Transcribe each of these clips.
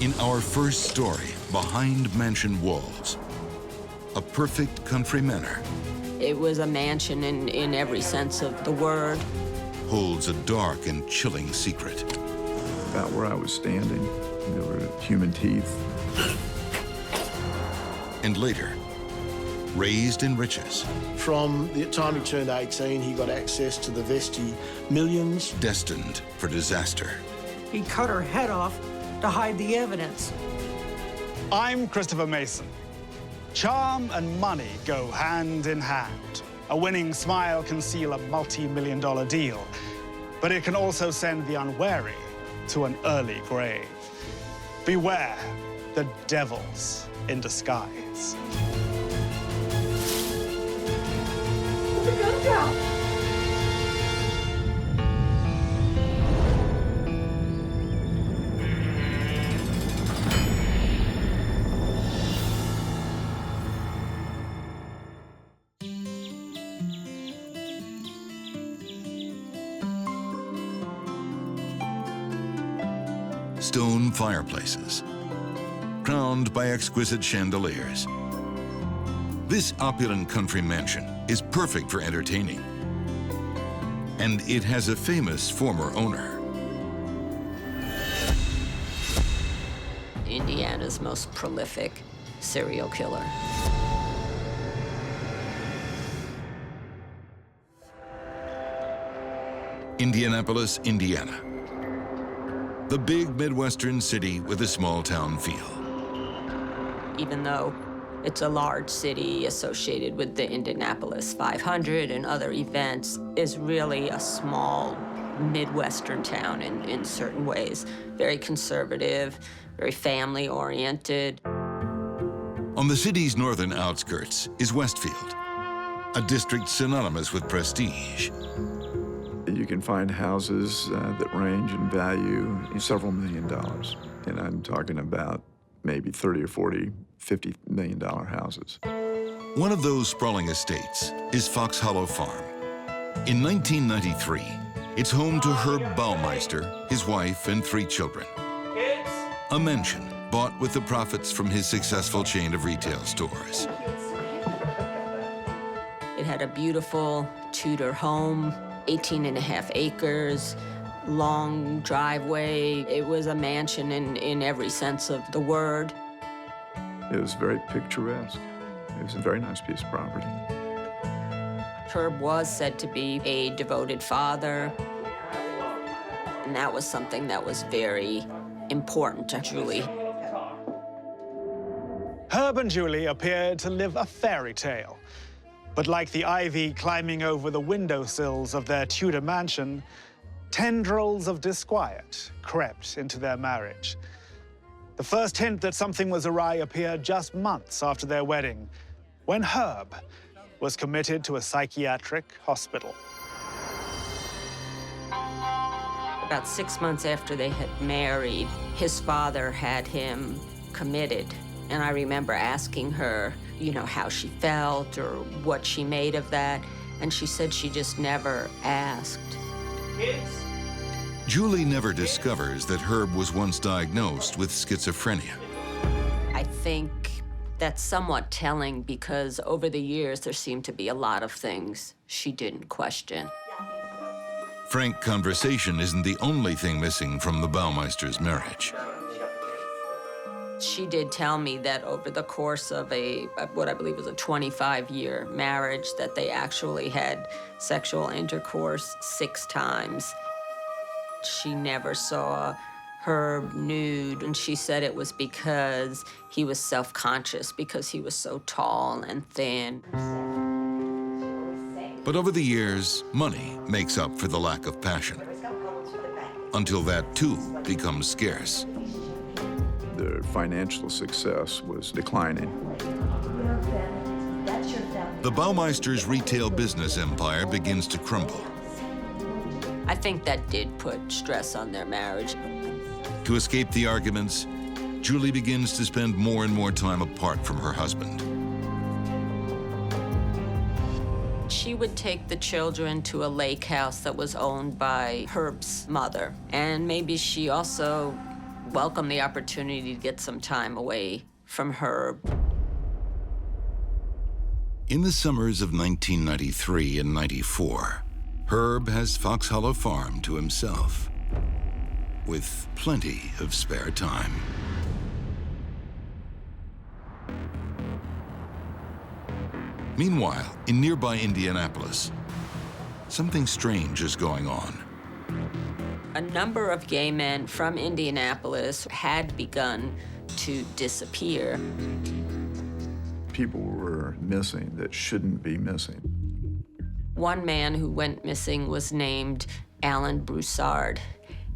In our first story, Behind Mansion Walls, a perfect country manor It was a mansion in every sense of the word. holds a dark and chilling secret. About where I was standing, there were human teeth. And later, raised in riches, From the time he turned 18, he got access to the Vesti millions. destined for disaster. He cut her head off to hide the evidence. I'm Christopher Mason. Charm and money go hand in hand. A winning smile can seal a multi-million-dollar deal, but it can also send the unwary to an early grave. Beware the devils in disguise. Stone fireplaces, crowned by exquisite chandeliers. This opulent country mansion is perfect for entertaining, and it has a famous former owner. Indiana's most prolific serial killer. Indianapolis, Indiana. The big Midwestern city with a small-town feel. Even though it's a large city associated with the Indianapolis 500 and other events, is really a small Midwestern town in certain ways. Very conservative, very family-oriented. On the city's northern outskirts is Westfield, a district synonymous with prestige. You can find houses that range in value several $1 million. And I'm talking about maybe 30 or 40, $50 million houses. One of those sprawling estates is Fox Hollow Farm. In 1993, it's home to Herb Baumeister, his wife, and 3 children. A mansion bought with the profits from his successful chain of retail stores. It had a beautiful Tudor home, 18.5 acres, long driveway. It was a mansion in every sense of the word. It was very picturesque. It was a very nice piece of property. Herb was said to be a devoted father, and that was something that was very important to Julie. Herb and Julie appeared to live a fairy tale. But like the ivy climbing over the windowsills of their Tudor mansion, tendrils of disquiet crept into their marriage. The first hint that something was awry appeared just months after their wedding, when Herb was committed to a psychiatric hospital. About 6 months after they had married, his father had him committed. And I remember asking her, you know, how she felt or what she made of that. And she said she just never asked. Julie never discovers that Herb was once diagnosed with schizophrenia. I think that's somewhat telling because over the years, there seemed to be a lot of things she didn't question. Frank conversation isn't the only thing missing from the Bowmeisters' marriage. She did tell me that over the course of what I believe was a 25-year marriage, that they actually had sexual intercourse 6 times. She never saw Herb nude, and she said it was because he was self-conscious because he was so tall and thin. But over the years, money makes up for the lack of passion. Until that, too, becomes scarce. Their financial success was declining. The Bowmeisters' retail business empire begins to crumble. I think that did put stress on their marriage. To escape the arguments, Julie begins to spend more and more time apart from her husband. She would take the children to a lake house that was owned by Herb's mother. And maybe she also welcomed the opportunity to get some time away from Herb. In the summers of 1993 and 94, Herb has Fox Hollow Farm to himself, with plenty of spare time. Meanwhile, in nearby Indianapolis, something strange is going on. A number of gay men from Indianapolis had begun to disappear. People were missing that shouldn't be missing. One man who went missing was named Alan Broussard,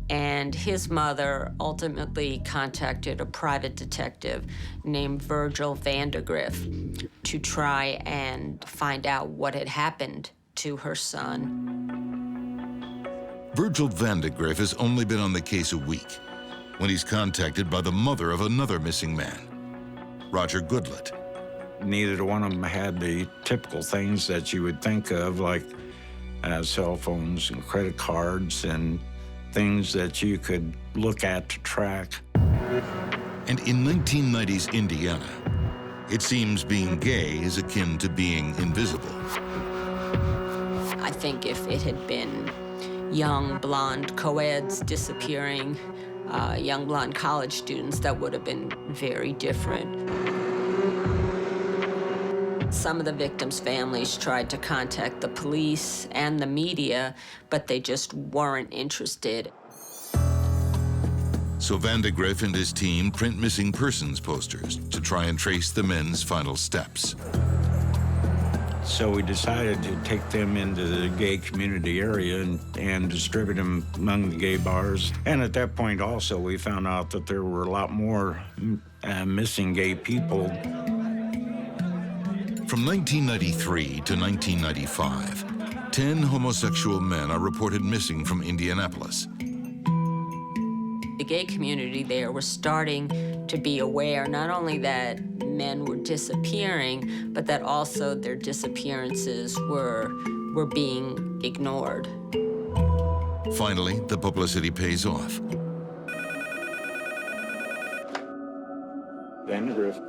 and his mother ultimately contacted a private detective named Virgil Vandegrift to try and find out what had happened to her son. Virgil Vandegrift has only been on the case a week when he's contacted by the mother of another missing man, Roger Goodlett. Neither one of them had the typical things that you would think of, like cell phones and credit cards and things that you could look at to track. And in 1990s Indiana, it seems being gay is akin to being invisible. I think if it had been young blonde co-eds disappearing, young blonde college students, that would have been very different. Some of the victims' families tried to contact the police and the media, but they just weren't interested. So Vandegrift and his team print missing persons posters to try and trace the men's final steps. So we decided to take them into the gay community area and distribute them among the gay bars. And at that point also, we found out that there were a lot more missing gay people. From 1993 to 1995, 10 homosexual men are reported missing from Indianapolis. The gay community there was starting to be aware not only that men were disappearing, but that also their disappearances were being ignored. Finally, the publicity pays off. Vandegrift.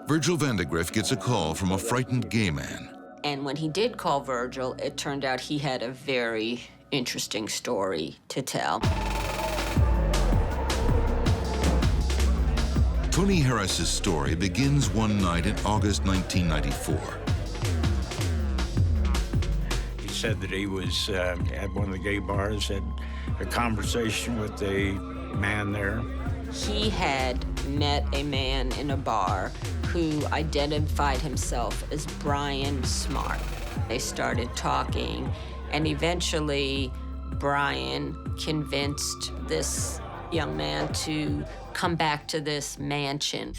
Virgil Vandegrift gets a call from a frightened gay man. And when he did call Virgil, it turned out he had a very interesting story to tell. Tony Harris's story begins one night in August 1994. He said that he was at one of the gay bars, had a conversation with a man there. He had met a man in a bar who identified himself as Brian Smart. They started talking, and eventually Brian convinced this young man to come back to this mansion.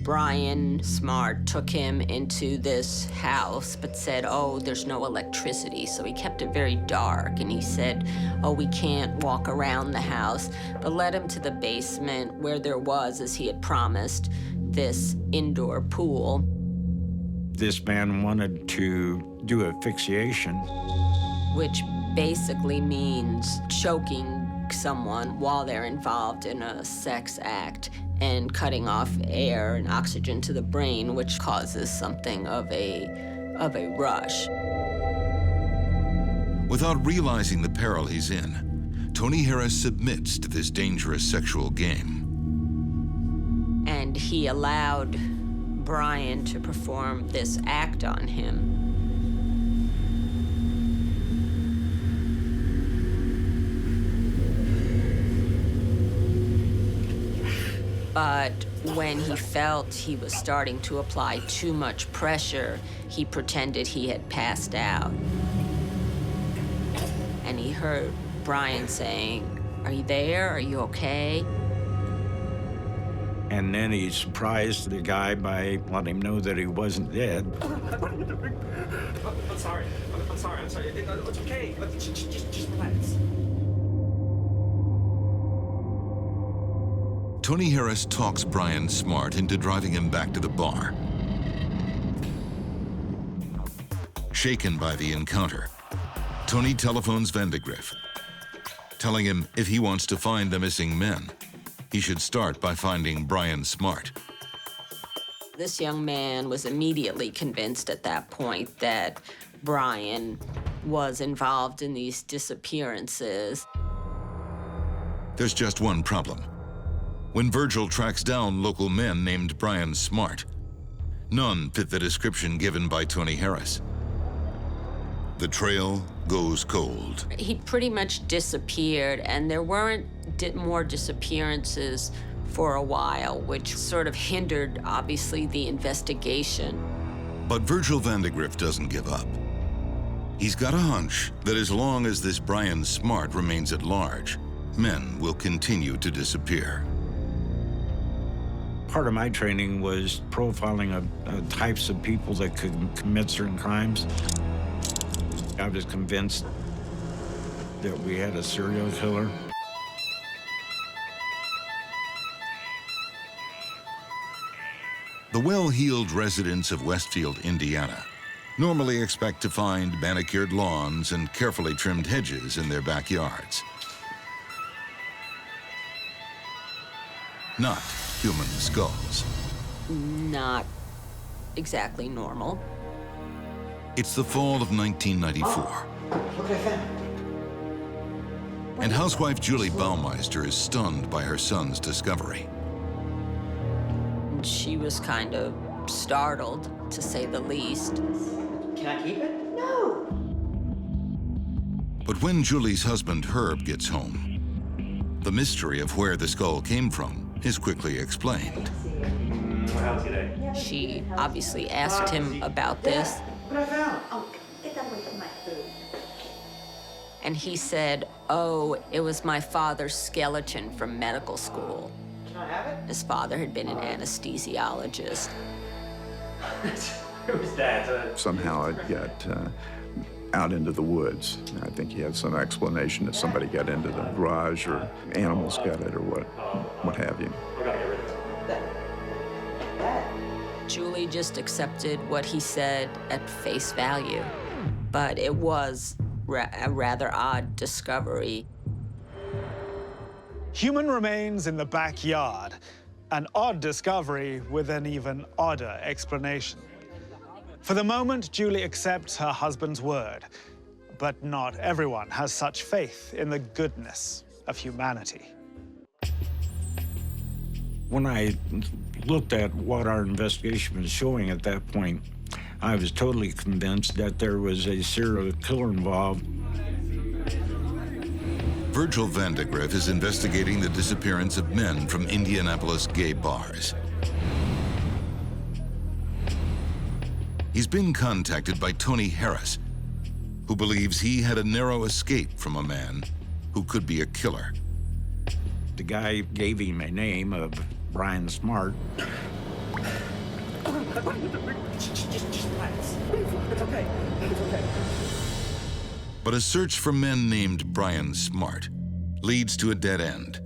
Brian Smart took him into this house, but said, oh, there's no electricity. So he kept it very dark, and he said, oh, we can't walk around the house, but led him to the basement where there was, as he had promised, this indoor pool. This man wanted to do asphyxiation, which basically means choking someone while they're involved in a sex act and cutting off air and oxygen to the brain, which causes something of a rush. Without realizing the peril he's in, Tony Harris submits to this dangerous sexual game. And he allowed Brian to perform this act on him. But when he felt he was starting to apply too much pressure, he pretended he had passed out. And he heard Brian saying, "Are you there? Are you okay?" and then he surprised the guy by letting him know that he wasn't dead. I'm sorry. It's okay. Just relax. Tony Harris talks Brian Smart into driving him back to the bar. Shaken by the encounter, Tony telephones Vandegrift, telling him if he wants to find the missing men, he should start by finding Brian Smart. This young man was immediately convinced at that point that Brian was involved in these disappearances. There's just one problem. When Virgil tracks down local men named Brian Smart, none fit the description given by Tony Harris. The trail goes cold. He pretty much disappeared, and there weren't more disappearances for a while, which sort of hindered, obviously, the investigation. But Virgil Vandegrift doesn't give up. He's got a hunch that as long as this Brian Smart remains at large, men will continue to disappear. Part of my training was profiling of types of people that could commit certain crimes. I was convinced that we had a serial killer. The well-heeled residents of Westfield, Indiana, normally expect to find manicured lawns and carefully trimmed hedges in their backyards. Not human skulls. Not exactly normal. It's the fall of 1994. Look what I found. And housewife Julie Bowmeister is stunned by her son's discovery. She was kind of startled, to say the least. Can I keep it? But when Julie's husband Herb gets home, the mystery of where the skull came from is quickly explained. How's your day? She obviously asked him about this, What I found? and he said, "Oh, it was my father's skeleton from medical school." Can I have it? His father had been an anesthesiologist. Who's that? Somehow it got out into the woods. I think he had some explanation that somebody got into the garage or animals got it or what have you. We're gonna get rid of it. Julie just accepted what he said at face value, but it was a rather odd discovery. Human remains in the backyard. An odd discovery with an even odder explanation. For the moment, Julie accepts her husband's word, but not everyone has such faith in the goodness of humanity. When I looked at what our investigation was showing at that point, I was totally convinced that there was a serial killer involved. Virgil Vandegrift is investigating the disappearance of men from Indianapolis gay bars. He's been contacted by Tony Harris, who believes he had a narrow escape from a man who could be a killer. The guy gave him a name of Brian Smart. Just relax. It's okay. It's okay. But a search for men named Brian Smart leads to a dead end.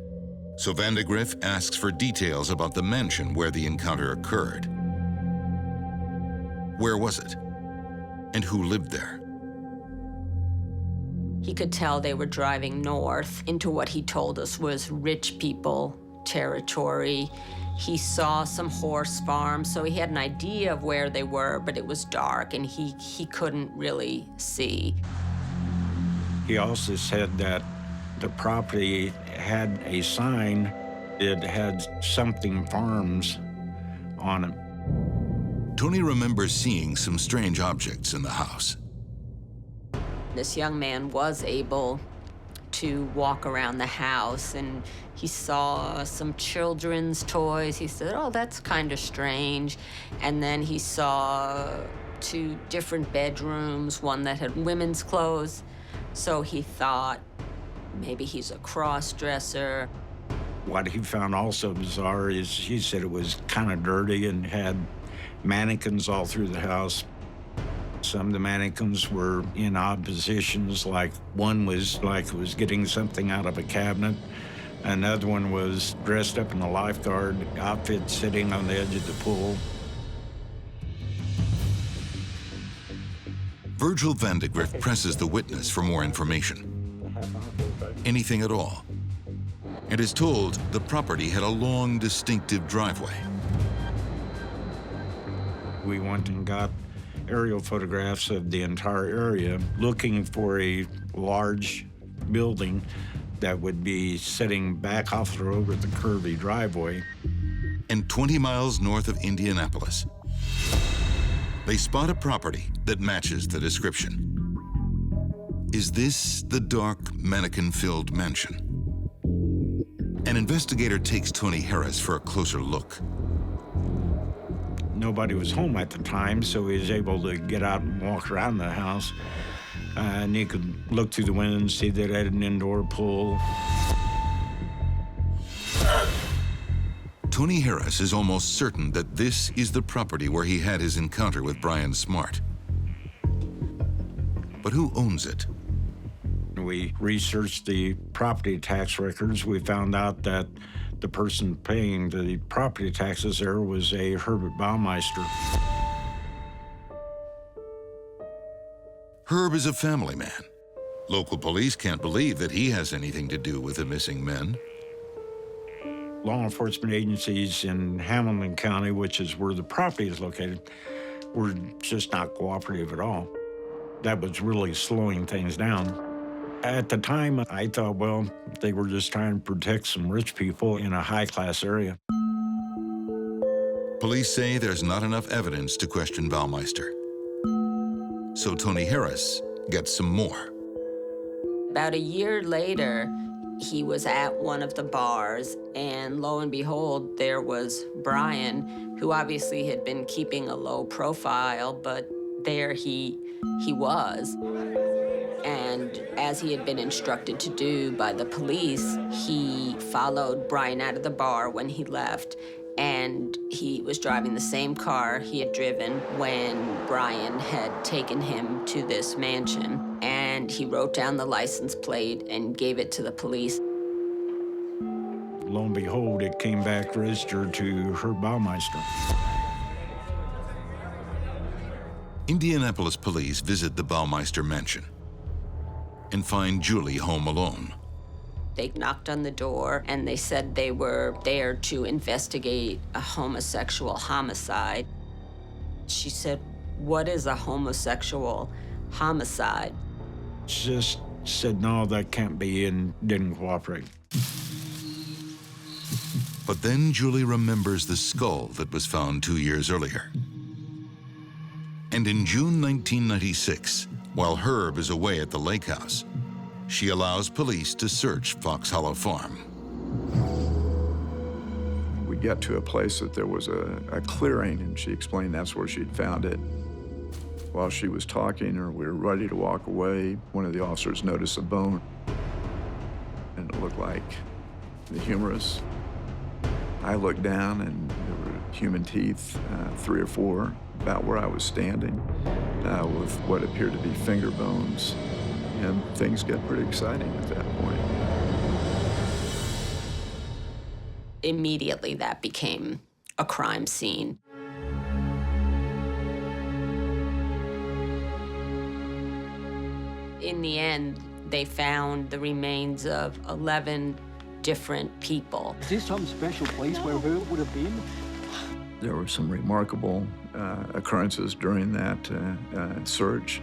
So Vandegrift asks for details about the mansion where the encounter occurred. Where was it? And who lived there? He could tell they were driving north into what he told us was rich people territory. He saw some horse farms, so he had an idea of where they were, but it was dark and he couldn't really see. He also said that the property had a sign. It had something farms on it. Tony remembers seeing some strange objects in the house. This young man was able to walk around the house, and he saw some children's toys. He said, "Oh, that's kind of strange." And then he saw 2 different bedrooms, one that had women's clothes. So he thought maybe he's a cross-dresser. What he found also bizarre is he said it was kind of dirty and had mannequins all through the house. Some of the mannequins were in odd positions, like one was like it was getting something out of a cabinet. Another one was dressed up in a lifeguard outfit sitting on the edge of the pool. Virgil Vandegrift presses the witness for more information. anything at all, and is told the property had a long, distinctive driveway. We went and got aerial photographs of the entire area, looking for a large building that would be sitting back off the road with a curvy driveway. And 20 miles north of Indianapolis, they spot a property that matches the description. Is this the dark, mannequin-filled mansion? An investigator takes Tony Harris for a closer look. Nobody was home at the time, so he was able to get out and walk around the house. And he could look through the window and see that it had an indoor pool. Tony Harris is almost certain that this is the property where he had his encounter with Brian Smart. But who owns it? We researched the property tax records. We found out that the person paying the property taxes there was a Herb Baumeister. Herb is a family man. Local police can't believe that he has anything to do with the missing men. Law enforcement agencies in Hamilton County, which is where the property is located, were just not cooperative at all. That was really slowing things down. At the time, I thought, well, they were just trying to protect some rich people in a high-class area. Police say there's not enough evidence to question Bowmeister. So Tony Harris gets some more. About a year later, he was at one of the bars, and lo and behold, there was Brian, who obviously had been keeping a low profile, but there he was. And as he had been instructed to do by the police, he followed Brian out of the bar when he left, and he was driving the same car he had driven when Brian had taken him to this mansion. And he wrote down the license plate and gave it to the police. Lo and behold, it came back registered to Herb Baumeister. Indianapolis police visit the Bowmeister mansion and find Julie home alone. They knocked on the door, and they said they were there to investigate a homosexual homicide. She said, "What is a homosexual homicide?" She just said, no, that can't be, and didn't cooperate. But then Julie remembers the skull that was found 2 years earlier. And in June 1996, while Herb is away at the lake house, she allows police to search Fox Hollow Farm. We got to a place that there was a clearing, and she explained that's where she'd found it. While she was talking, or we were ready to walk away, one of the officers noticed a bone, and it looked like the humerus. I looked down, and there were human teeth, 3 or 4, about where I was standing, with what appeared to be finger bones. And things get pretty exciting at that point. Immediately, that became a crime scene. In the end, they found the remains of 11 different people. Is this some special place where Herb would have been? There were some remarkable occurrences during that search.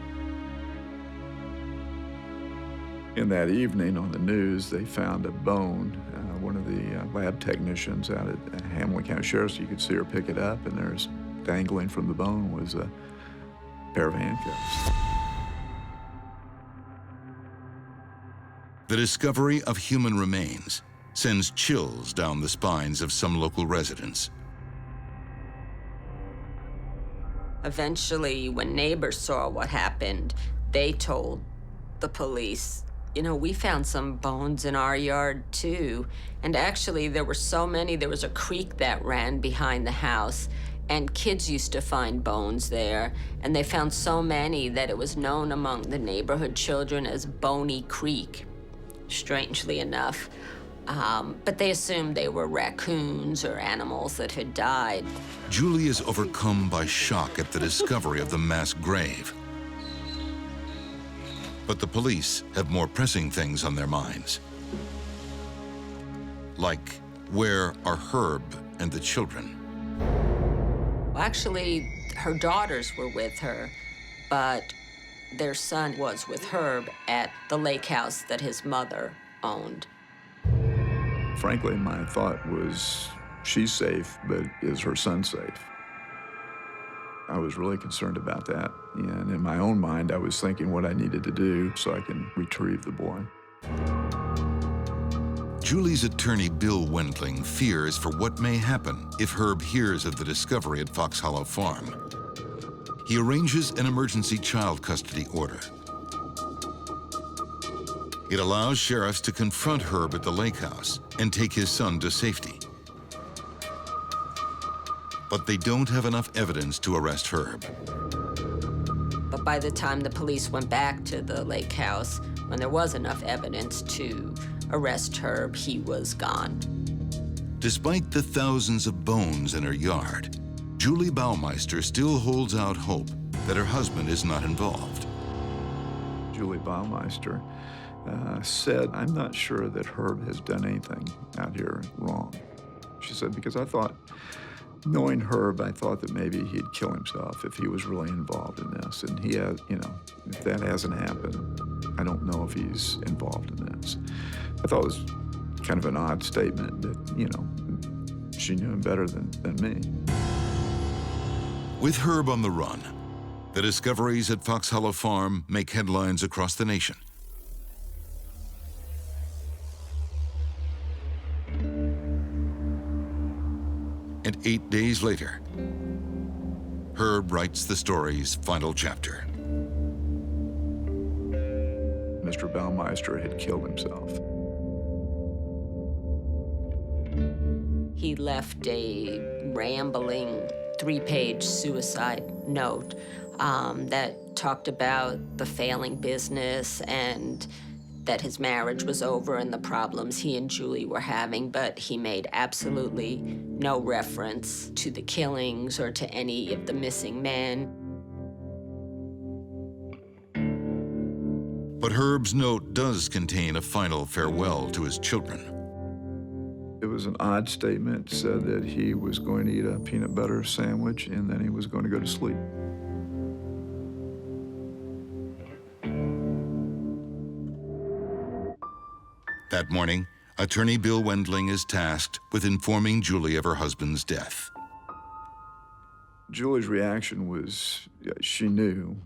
In that evening on the news, they found a bone. One of the lab technicians out at Hamilton County Sheriff's, you could see her pick it up, and there's dangling from the bone was a pair of handcuffs. The discovery of human remains sends chills down the spines of some local residents. Eventually, when neighbors saw what happened, they told the police, you know, we found some bones in our yard too. And actually, there were so many, there was a creek that ran behind the house, and kids used to find bones there. And they found so many that it was known among the neighborhood children as Boney Creek, strangely enough. But they assumed they were raccoons or animals that had died. Julie is overcome by shock at the discovery of the mass grave. But the police have more pressing things on their minds. Like, where are Herb and the children? Actually, her daughters were with her, but their son was with Herb at the lake house that his mother owned. Frankly, my thought was, she's safe, but is her son safe? I was really concerned about that. And in my own mind, I was thinking what I needed to do so I can retrieve the boy. Julie's attorney, Bill Wendling, fears for what may happen if Herb hears of the discovery at Fox Hollow Farm. He arranges an emergency child custody order. It allows sheriffs to confront Herb at the lake house and take his son to safety. But they don't have enough evidence to arrest Herb. But by the time the police went back to the lake house, when there was enough evidence to arrest Herb, he was gone. Despite the thousands of bones in her yard, Julie Bowmeister still holds out hope that her husband is not involved. Julie Baumeister said, I'm not sure that Herb has done anything out here wrong. She said, because I thought, knowing Herb, I thought that maybe he'd kill himself if he was really involved in this. And he had, you know, if that hasn't happened, I don't know if he's involved in this. I thought it was kind of an odd statement that, you know, she knew him better than me. With Herb on the run, the discoveries at Fox Hollow Farm make headlines across the nation. And 8 days later, Herb writes the story's final chapter. Mr. Bowmeister had killed himself. He left a rambling 3-page suicide note that talked about the failing business and that his marriage was over and the problems he and Julie were having, but he made absolutely no reference to the killings or to any of the missing men. But Herb's note does contain a final farewell to his children. It was an odd statement. It said that he was going to eat a peanut butter sandwich and then he was going to go to sleep. That morning, attorney Bill Wendling is tasked with informing Julie of her husband's death. Julie's reaction was, she knew,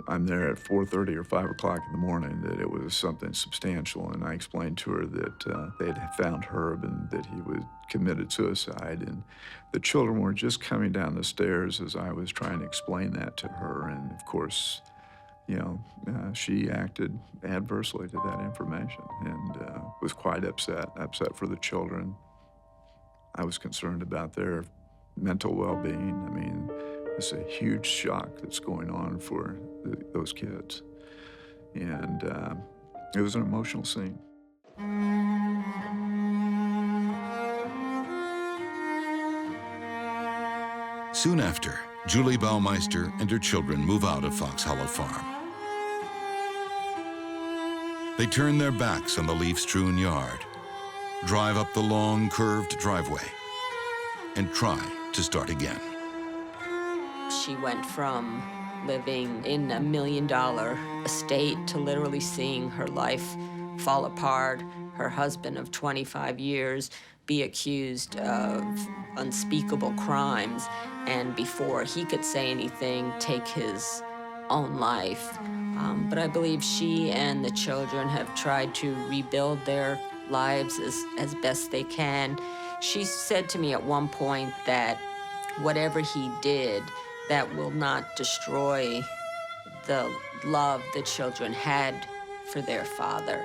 I'm there at 4:30 or 5 o'clock in the morning, that it was something substantial. And I explained to her that they had found Herb and that he was committed suicide. And the children were just coming down the stairs as I was trying to explain that to her. And of course, you know, she acted adversely to that information and was quite upset for the children. I was concerned about their mental well-being. I mean, it's a huge shock that's going on for those kids. And it was an emotional scene. Soon after, Julie Bowmeister and her children move out of Fox Hollow Farm. They turn their backs on the leaf-strewn yard, drive up the long, curved driveway, and try to start again. She went from living in $1 million estate to literally seeing her life fall apart, her husband of 25 years be accused of unspeakable crimes, and before he could say anything, take his own life. But I believe she and the children have tried to rebuild their lives as best they can. She said to me at one point that whatever he did, that will not destroy the love the children had for their father.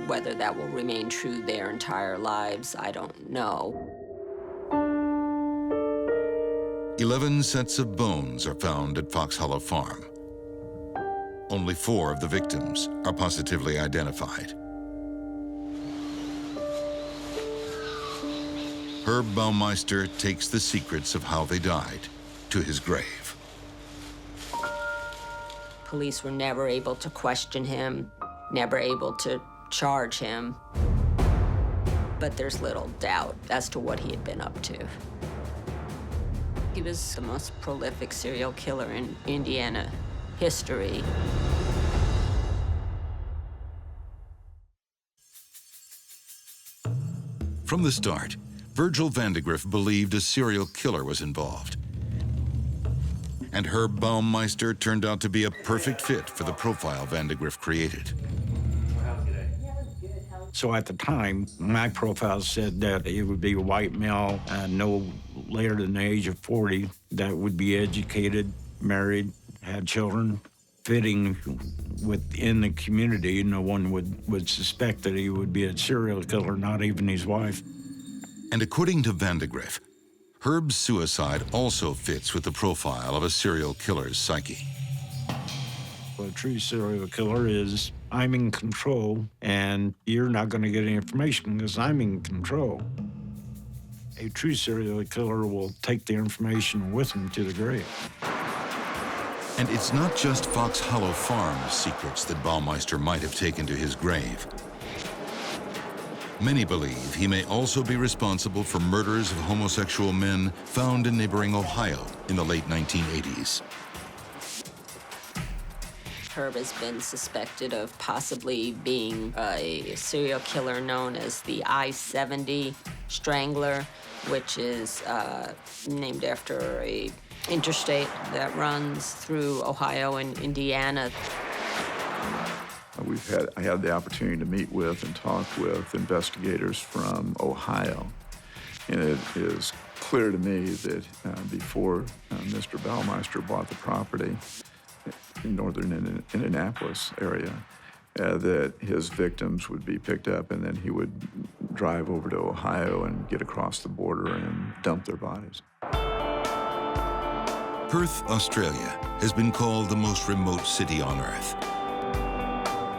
Whether that will remain true their entire lives, I don't know. 11 sets of bones are found at Fox Hollow Farm. Only 4 of the victims are positively identified. Herb Baumeister takes the secrets of how they died to his grave. Police were never able to question him, never able to charge him. But there's little doubt as to what he had been up to. He was the most prolific serial killer in Indiana history. From the start, Virgil Vandegrift believed a serial killer was involved. And Herb Baumeister turned out to be a perfect fit for the profile Vandegrift created. So at the time, my profile said that he would be a white male, no later than the age of 40, that would be educated, married, had children, fitting within the community. No one would suspect that he would be a serial killer, not even his wife. And according to Vandegrift, Herb's suicide also fits with the profile of a serial killer's psyche. A true serial killer is, I'm in control, and you're not going to get any information because I'm in control. A true serial killer will take the information with him to the grave. And it's not just Fox Hollow Farm's secrets that Bowmeister might have taken to his grave. Many believe he may also be responsible for murders of homosexual men found in neighboring Ohio in the late 1980s. Herb has been suspected of possibly being a serial killer known as the I-70 Strangler, which is named after a interstate that runs through Ohio and Indiana. I had the opportunity to meet with and talk with investigators from Ohio. And it is clear to me that before Mr. Bowmeister bought the property in northern Indianapolis area, that his victims would be picked up and then he would drive over to Ohio and get across the border and dump their bodies. Perth, Australia, has been called the most remote city on Earth.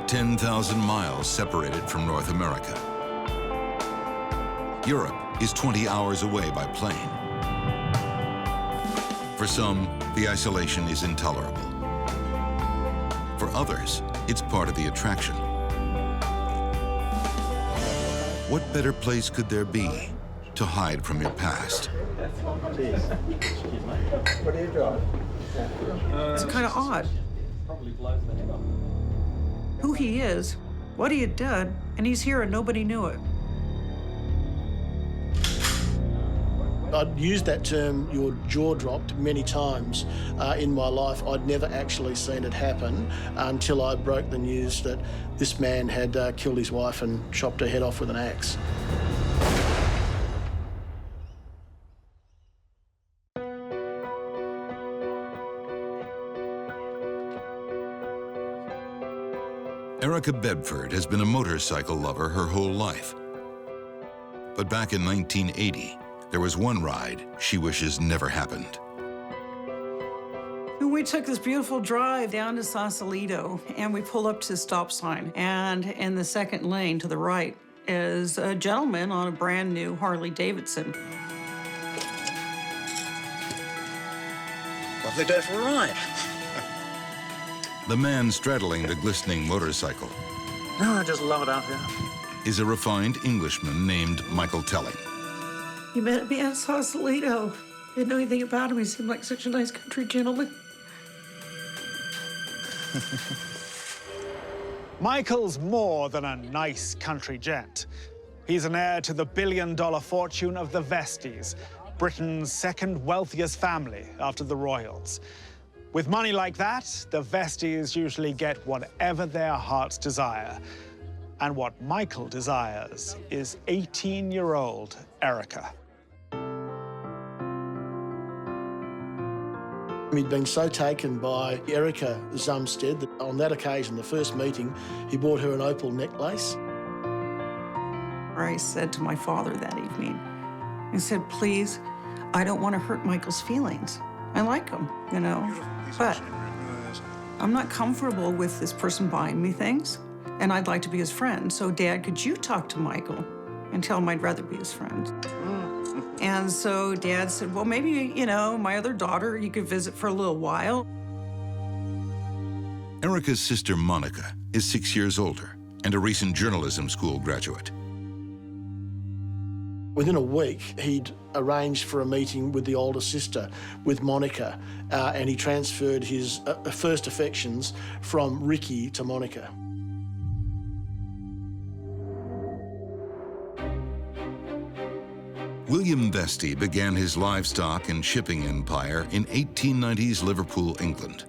10,000 miles separated from North America. Europe is 20 hours away by plane. For some, the isolation is intolerable. For others, it's part of the attraction. What better place could there be to hide from your past? It's kind of odd who he is, what he had done, and he's here and nobody knew it. I'd used that term, your jaw dropped, many times in my life. I'd never actually seen it happen until I broke the news that this man had killed his wife and chopped her head off with an axe. Erica Bedford has been a motorcycle lover her whole life. But back in 1980, there was one ride she wishes never happened. We took this beautiful drive down to Sausalito, and we pull up to the stop sign. And in the second lane to the right is a gentleman on a brand new Harley Davidson. Lovely day for a ride. The man straddling the glistening motorcycle No, I just love it out here. is a refined Englishman named Michael Telling. He met me at Sausalito. Didn't know anything about him. He seemed like such a nice country gentleman. Michael's more than a nice country gent. He's an heir to the billion-dollar fortune of the Vesties, Britain's second wealthiest family after the Royals. With money like that, the Vesties usually get whatever their hearts desire. And what Michael desires is 18-year-old Erica. He'd been so taken by Erica Zumstead that on that occasion, the first meeting, he bought her an opal necklace. I said to my father that evening, I said, please, I don't want to hurt Michael's feelings. I like him, you know, but I'm not comfortable with this person buying me things, and I'd like to be his friend. So, Dad, could you talk to Michael and tell him I'd rather be his friend? And so Dad said, well, maybe, you know, my other daughter, you could visit for a little while. Erica's sister Monica is 6 years older and a recent journalism school graduate. Within a week, he'd arranged for a meeting with the older sister, with Monica, and he transferred his first affections from Ricky to Monica. William Vesti began his livestock and shipping empire in 1890s Liverpool, England.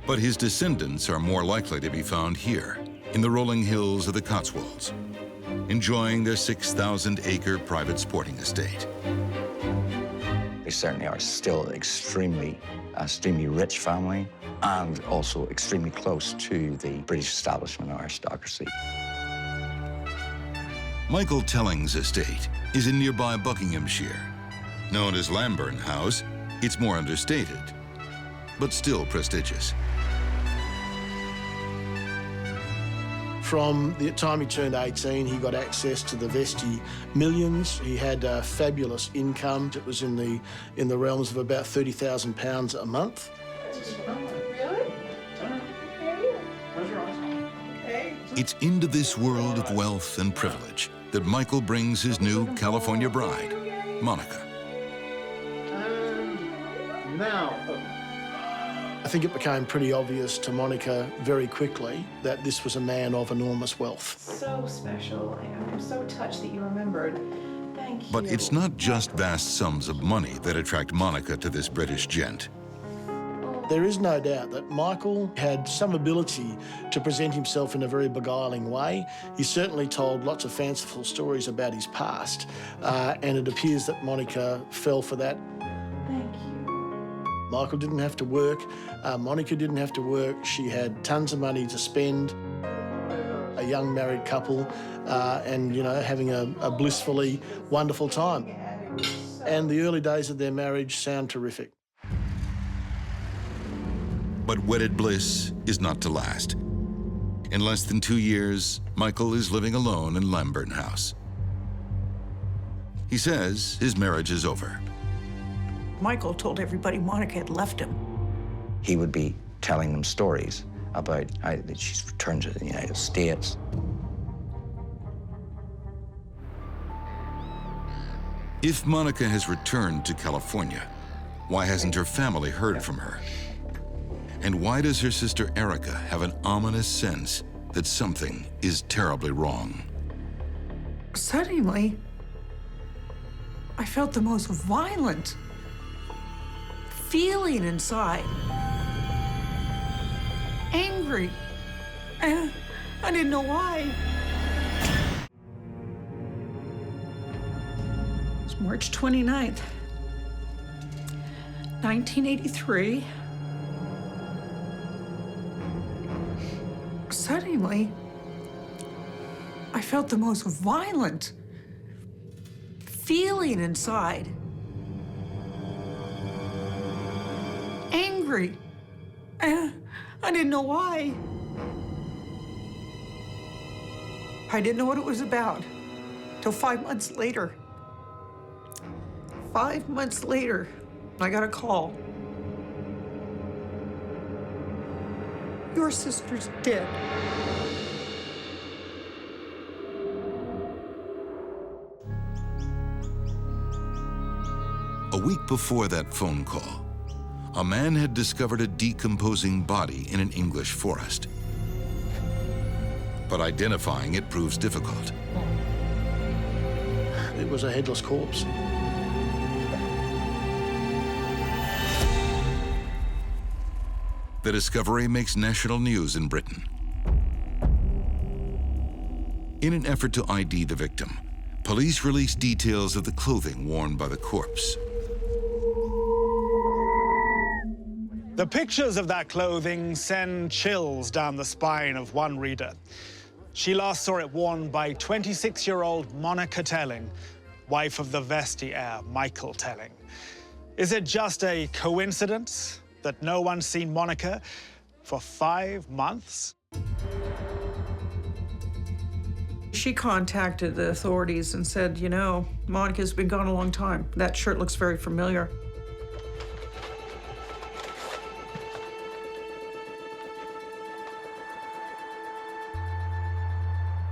But his descendants are more likely to be found here, in the rolling hills of the Cotswolds, enjoying their 6,000-acre private sporting estate. They certainly are still extremely rich family, and also extremely close to the British establishment aristocracy. Michael Telling's estate is in nearby Buckinghamshire. Known as Lambourne House, it's more understated, but still prestigious. From the time he turned 18, he got access to the Vesti millions. He had a fabulous income. It was in the realms of about £30,000 a month. It's into this world of wealth and privilege that Michael brings his new California bride, Monica. And now, I think it became pretty obvious to Monica very quickly that this was a man of enormous wealth. So special, and I'm so touched that you remembered. Thank you. But it's not just vast sums of money that attract Monica to this British gent. There is no doubt that Michael had some ability to present himself in a very beguiling way. He certainly told lots of fanciful stories about his past, and it appears that Monica fell for that. Thank you. Michael didn't have to work. Monica didn't have to work. She had tons of money to spend. A young married couple, and having a blissfully wonderful time. And the early days of their marriage sound terrific. But wedded bliss is not to last. In less than 2 years, Michael is living alone in Lambourne House. He says his marriage is over. Michael told everybody Monica had left him. He would be telling them stories about how that she's returned to the United States. If Monica has returned to California, why hasn't her family heard from her? And why does her sister Erica have an ominous sense that something is terribly wrong? Suddenly, I felt the most violent feeling inside. Angry. I didn't know why. It's March 29th, 1983. Suddenly, I felt the most violent feeling inside. Angry. I didn't know why. I didn't know what it was about till 5 months later. 5 months later, I got a call. Your sister's dead. A week before that phone call, a man had discovered a decomposing body in an English forest. But identifying it proves difficult. It was a headless corpse. The discovery makes national news in Britain. In an effort to ID the victim, police released details of the clothing worn by the corpse. The pictures of that clothing send chills down the spine of one reader. She last saw it worn by 26-year-old Monica Telling, wife of the Vesti heir, Michael Telling. Is it just a coincidence that no one's seen Monica for 5 months? She contacted the authorities and said, you know, Monica's been gone a long time. That shirt looks very familiar.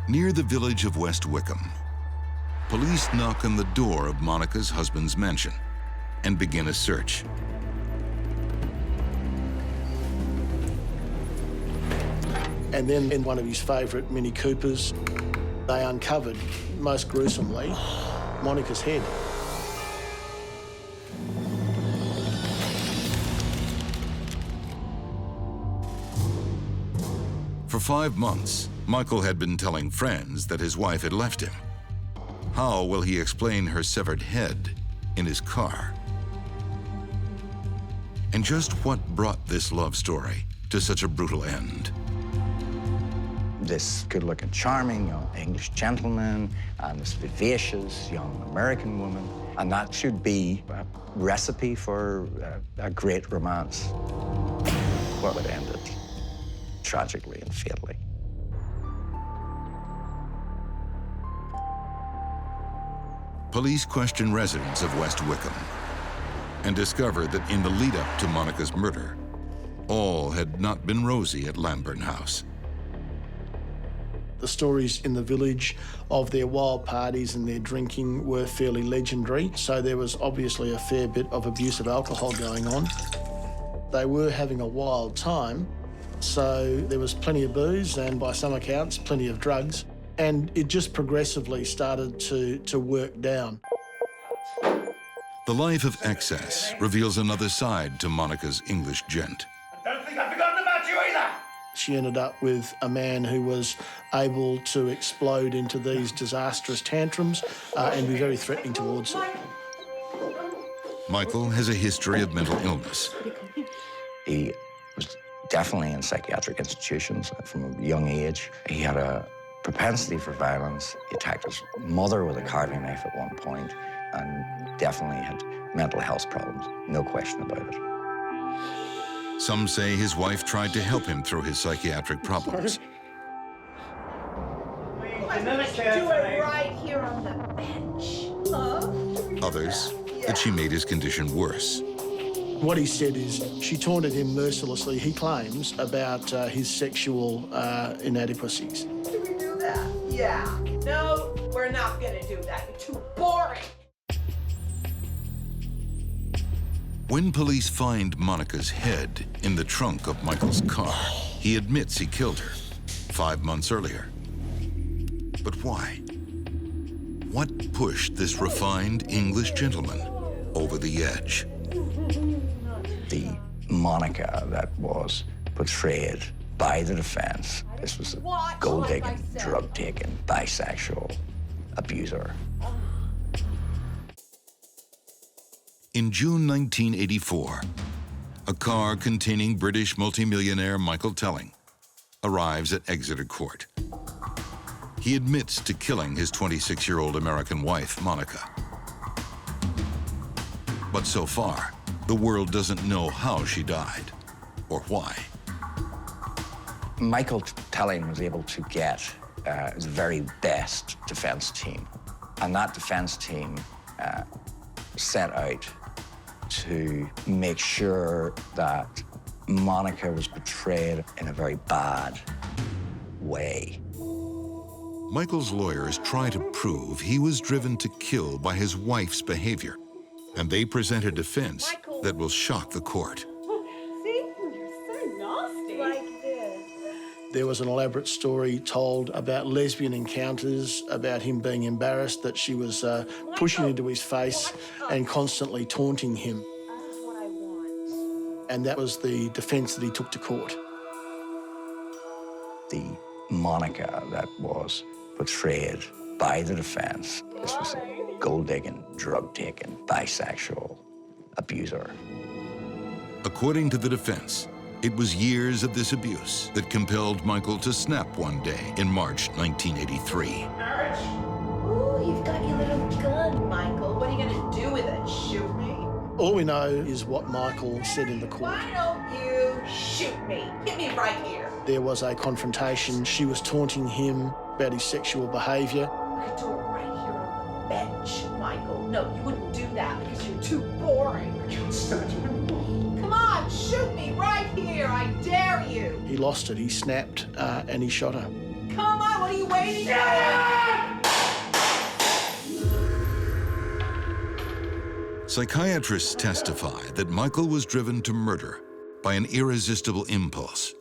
Near the village of West Wickham, police knock on the door of Monica's husband's mansion and begin a search. And then in one of his favourite Mini Coopers, they uncovered, most gruesomely, Monica's head. For 5 months, Michael had been telling friends that his wife had left him. How will he explain her severed head in his car? And just what brought this love story to such a brutal end? This good-looking, charming young English gentleman and this vivacious young American woman, and that should be a recipe for a great romance. What would end it tragically and fatally? Police question residents of West Wickham and discover that in the lead-up to Monica's murder, all had not been rosy at Lambourne House. The stories in the village of their wild parties and their drinking were fairly legendary, so there was obviously a fair bit of abuse of alcohol going on. They were having a wild time, so there was plenty of booze and, by some accounts, plenty of drugs, and it just progressively started to work down. The life of excess reveals another side to Monica's English gent. Don't think I've forgotten about you either! She ended up with a man who was able to explode into these disastrous tantrums and be very threatening towards her. Michael has a history of mental illness. He was definitely in psychiatric institutions from a young age. He had a propensity for violence. He attacked his mother with a carving knife at one point and definitely had mental health problems, no question about it. Some say his wife tried to help him through his psychiatric problems. Let's do it right here on the bench. Others, that she made his condition worse. What he said is she taunted him mercilessly, he claims, about his sexual inadequacies. Do we do that? Yeah. No, we're not gonna do that. You're too boring. When police find Monica's head in the trunk of Michael's car, he admits he killed her 5 months earlier. But why? What pushed this refined English gentleman over the edge? The Monica that was portrayed by the defense, this was a gold-digging, drug-taking, bisexual abuser. In June 1984, a car containing British multimillionaire Michael Telling arrives at Exeter Court. He admits to killing his 26-year-old American wife, Monica. But so far, the world doesn't know how she died or why. Michael Telling was able to get his very best defense team. And that defense team set out to make sure that Monica was portrayed in a very bad way. Michael's lawyers try to prove he was driven to kill by his wife's behavior, and they present a defense that will shock the court. See? You're so nasty. Like this. There was an elaborate story told about lesbian encounters, about him being embarrassed that she was pushing into his face and constantly taunting him. This is what I want. And that was the defence that he took to court. The Monica that was portrayed by the defense, this was a gold-digging, drug-taking, bisexual abuser. According to the defense, it was years of this abuse that compelled Michael to snap one day in March 1983. Ooh, you've got your little gun, Michael. What are you gonna do with it? Shoot me? All we know is what Michael said in the court. Why don't you shoot me? Hit me right here. There was a confrontation. She was taunting him about his sexual behaviour. I could do it right here on the bench, Michael. No, you wouldn't do that because you're too boring. Come on, shoot me right here. I dare you. He lost it. He snapped and he shot her. Come on, what are you waiting for? Psychiatrists testify that Michael was driven to murder by an irresistible impulse.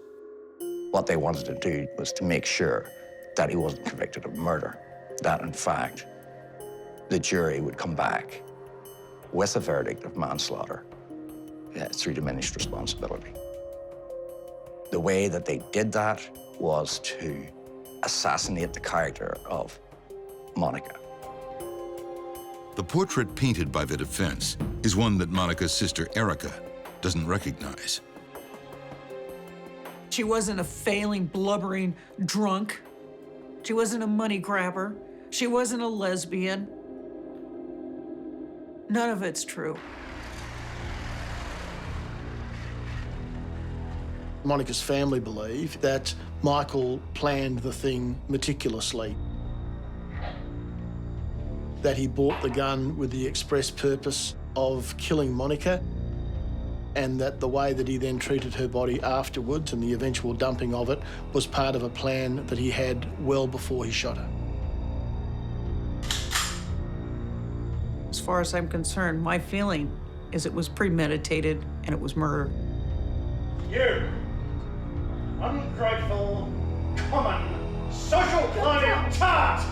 What they wanted to do was to make sure that he wasn't convicted of murder, that in fact, the jury would come back with a verdict of manslaughter through diminished responsibility. The way that they did that was to assassinate the character of Monica. The portrait painted by the defense is one that Monica's sister Erica doesn't recognize. She wasn't a failing, blubbering drunk. She wasn't a money grabber. She wasn't a lesbian. None of it's true. Monica's family believe that Michael planned the thing meticulously, that he bought the gun with the express purpose of killing Monica, and that the way that he then treated her body afterwards and the eventual dumping of it was part of a plan that he had well before he shot her. As far as I'm concerned, my feeling is it was premeditated and it was murder. You, ungrateful, common, social climbing tart!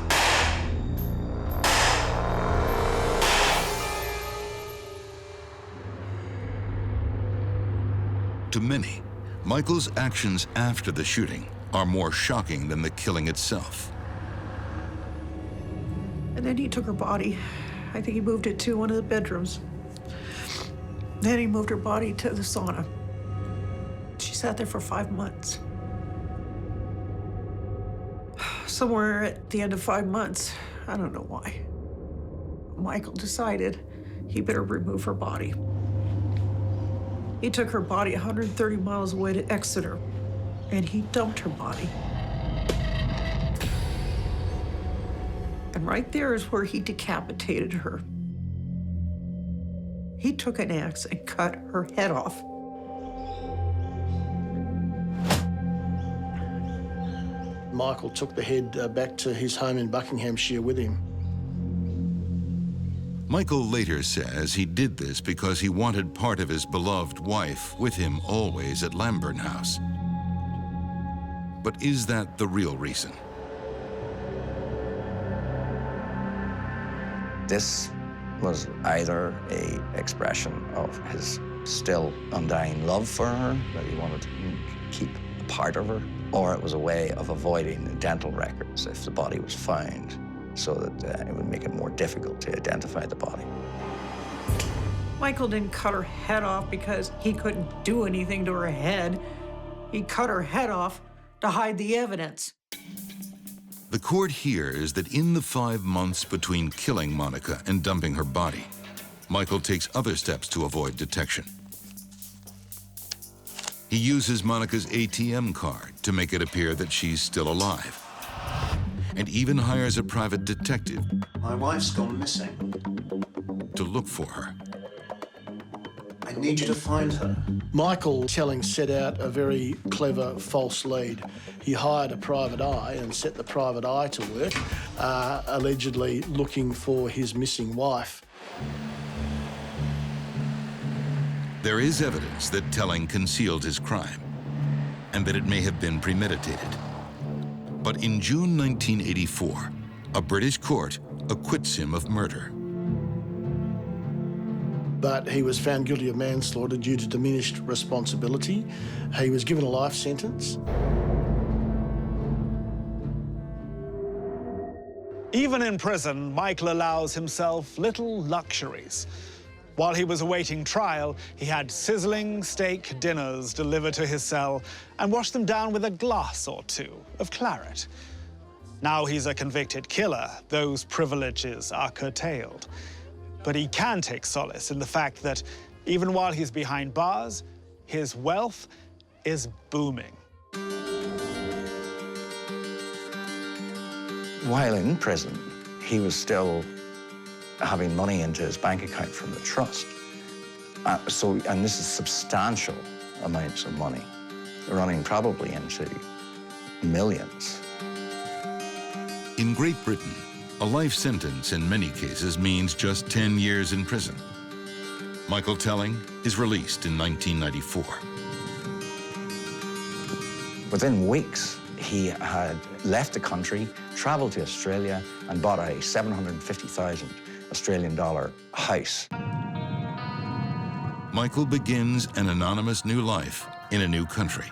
To many, Michael's actions after the shooting are more shocking than the killing itself. And then he took her body. I think he moved it to one of the bedrooms. Then he moved her body to the sauna. She sat there for 5 months. Somewhere at the end of 5 months, I don't know why, Michael decided he better remove her body. He took her body 130 miles away to Exeter, and he dumped her body. And right there is where he decapitated her. He took an axe and cut her head off. Michael took the head back to his home in Buckinghamshire with him. Michael later says he did this because he wanted part of his beloved wife with him always at Lambourne House. But is that the real reason? This was either an expression of his still undying love for her, that he wanted to keep a part of her, or it was a way of avoiding the dental records if the body was found, so that it would make it more difficult to identify the body. Michael didn't cut her head off because he couldn't do anything to her head. He cut her head off to hide the evidence. The court hears that in the 5 months between killing Monica and dumping her body, Michael takes other steps to avoid detection. He uses Monica's ATM card to make it appear that she's still alive, and even hires a private detective My wife's gone missing. to look for her. I need you to find her. Michael Telling set out a very clever false lead. He hired a private eye and set the private eye to work, allegedly looking for his missing wife. There is evidence that Telling concealed his crime and that it may have been premeditated. But in June 1984, a British court acquits him of murder. But he was found guilty of manslaughter due to diminished responsibility. He was given a life sentence. Even in prison, Michael allows himself little luxuries. While he was awaiting trial, he had sizzling steak dinners delivered to his cell and washed them down with a glass or two of claret. Now he's a convicted killer. Those privileges are curtailed. But he can take solace in the fact that even while he's behind bars, his wealth is booming. While in prison, he was still having money into his bank account from the trust. And this is substantial amounts of money, running probably into millions. In Great Britain, a life sentence in many cases means just 10 years in prison. Michael Telling is released in 1994. Within weeks, he had left the country, travelled to Australia, and bought a $750,000 Australian dollar house. Michael begins an anonymous new life in a new country.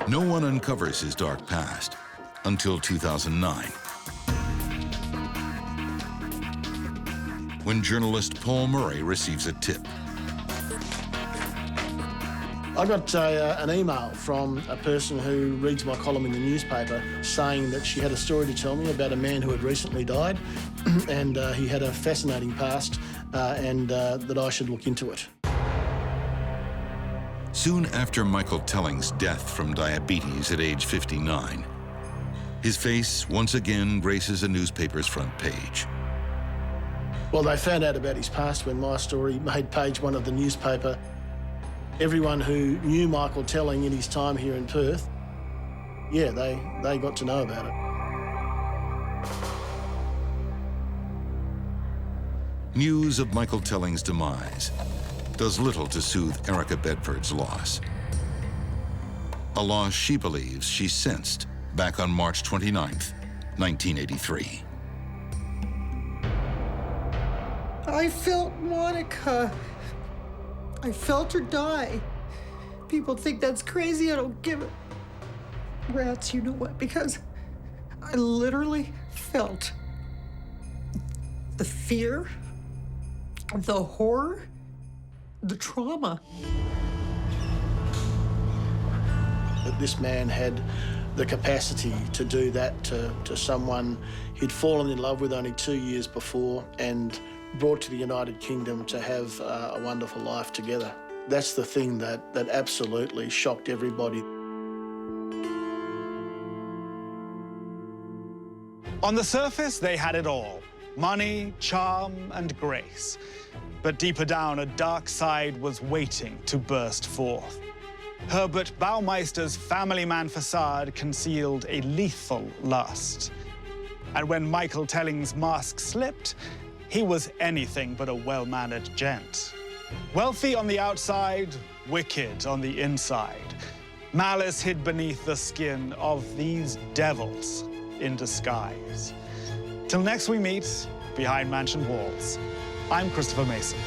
No one uncovers his dark past until 2009, when journalist Paul Murray receives a tip. I got an email from a person who reads my column in the newspaper saying that she had a story to tell me about a man who had recently died and he had a fascinating past and that I should look into it. Soon after Michael Telling's death from diabetes at age 59, his face once again graces a newspaper's front page. Well, they found out about his past when my story made page 1 of the newspaper. Everyone who knew Michael Telling in his time here in Perth, yeah, they got to know about it. News of Michael Telling's demise does little to soothe Erica Bedford's loss. A loss she believes she sensed back on March 29th, 1983. I felt Monica. I felt her die. People think that's crazy. I don't give a rat's you know what, because I literally felt the fear, the horror, the trauma. That this man had the capacity to do that to someone he'd fallen in love with only 2 years before and brought to the United Kingdom to have a wonderful life together. That's the thing that absolutely shocked everybody. On the surface, they had it all: money, charm, and grace. But deeper down, a dark side was waiting to burst forth. Herb Baumeister's family man facade concealed a lethal lust. And when Michael Telling's mask slipped, he was anything but a well-mannered gent. Wealthy on the outside, wicked on the inside. Malice hid beneath the skin of these devils in disguise. Till next we meet behind mansion walls, I'm Christopher Mason.